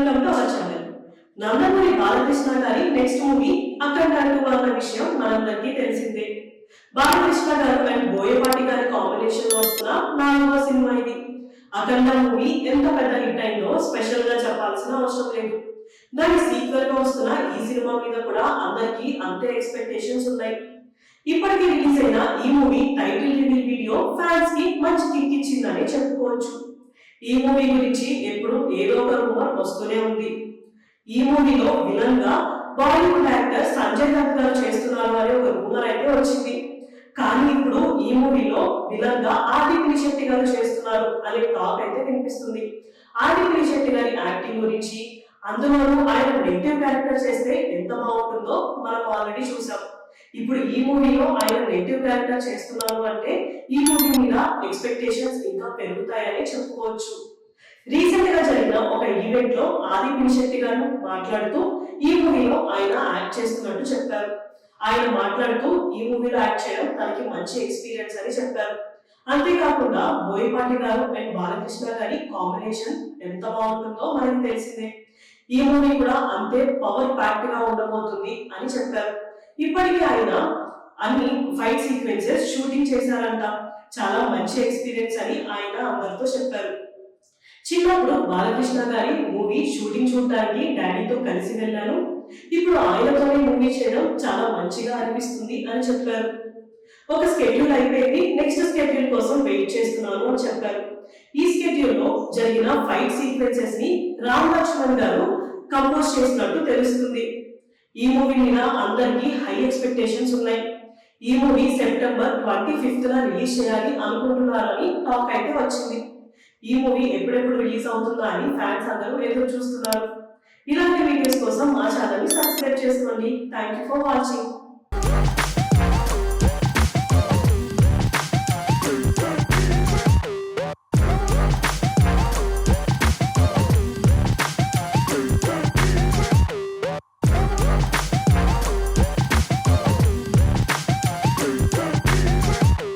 Welcome to our channel. Nandamuri Balakrishna గారి next movie అఖండ అన్న విషయం మనందరికీ తెలిసిందే. బాలకృష్ణ గారు అండ్ బోయపాటి గారి కాంబినేషన్ లో వస్తున్న 4వ సినిమా ఇది. అఖండ మూవీ ఎంత పెద్ద హిట్ అయిందో స్పెషల్ గా చెప్పాల్సిన అవసరం లేదు. దాని సీక్వెల్ గా వస్తున్న ఈ సినిమా మీద కూడా అందరికీ అంతే ఎక్స్పెక్టేషన్స్ ఉన్నాయి. ఇప్పటికే రిలీజ్ అయిన ఈ movie title reveal video fans కి మంచి కిక్ ఇచ్చిందని చెప్పుకోవచ్చు. ఈ మూవీ గురించి ఎప్పుడు ఏదో ఒక రూమర్ వస్తూనే ఉంది. ఈ మూవీలో విలన్ గా బాలీవుడ్ యాక్టర్ సంజయ్ దత్ గారు చేస్తున్నారు అనే ఒక రూమర్ అయితే వచ్చింది. కానీ ఇప్పుడు ఈ మూవీలో విలన్ గా ఆది పినిశెట్టి గారు చేస్తున్నారు అనే టాక్ అయితే వినిపిస్తుంది. ఆది పినిశెట్టి గారి యాక్టింగ్ గురించి, అందులోనూ ఆయన నెగిటివ్ క్యారెక్టర్ చేస్తే ఎంత బాగుంటుందో మనం ఆల్రెడీ చూసాం. ఇప్పుడు ఈ మూవీలో ఆయన నెగిటివ్ క్యారెక్టర్ చేస్తున్నారు అంటే ఈ మూవీ మీద ఎక్స్పెక్టేషన్స్ ఇంకా పెరుగుతాయని చెప్పుకోవచ్చు. రీసెంట్ గా జరిగిన ఒక ఈవెంట్ లో ఆది పినిశెట్టి గారు మాట్లాడుతూ ఈ మూవీలో ఆయన యాక్ట్ చేస్తున్నట్టు చెప్పారు. ఆయన మాట్లాడుతూ ఈ మూవీలో యాక్ట్ చేయడం తనకి మంచి ఎక్స్పీరియన్స్ అని చెప్పారు. అంతేకాకుండా బోయపాటి గారు అండ్ బాలకృష్ణ గారి కాంబినేషన్ ఎంత బాగుంటుందో మనకి తెలిసిందే. ఈ మూవీ కూడా అంతే పవర్ ప్యాక్డ్ గా ఉండబోతుంది అని చెప్పారు. ఇప్పటికే ఆయన అన్ని ఫైట్ సీక్వెన్సెస్ షూటింగ్ చేశారంట. చాలా మంచి ఎక్స్పీరియన్స్ అని ఆయన అందరితో చెప్పారు. చిన్నప్పుడు బాలకృష్ణ గారి మూవీ షూటింగ్ చూడడానికి డాడీతో కలిసి వెళ్ళాను. ఇప్పుడు ఆయనతోనే మూవీ చేయడం చాలా మంచిగా అనిపిస్తుంది అని చెప్పారు. ఒక స్కెడ్యూల్ అయిపోయింది, నెక్స్ట్ స్కెడ్యూల్ కోసం వెయిట్ చేస్తున్నాను అని చెప్పారు. ఈ స్కెడ్యూల్ లో జరిగిన ఫైట్ సీక్వెన్సెస్ ని రామ్ లక్ష్మణ్ గారు కంపోజ్ చేసినట్టు తెలుస్తుంది. ఈ మూవీ మీద అందరికీ హై ఎక్స్పెక్టేషన్స్ ఉన్నాయి. ఈ మూవీ సెప్టెంబర్ 25th రిలీజ్ చేయాలి అనుకుంటున్నారని టాక్ అయితే వచ్చింది. ఈ మూవీ ఎప్పుడెప్పుడు రిలీజ్ అవుతుందా అని ఫ్యాన్స్ అందరూ ఎదురు చూస్తున్నారు. ఇలాంటి వీడియోస్ కోసం మా ఛానల్ ని సబ్స్క్రైబ్ చేసుకోండి. Thank you for watching.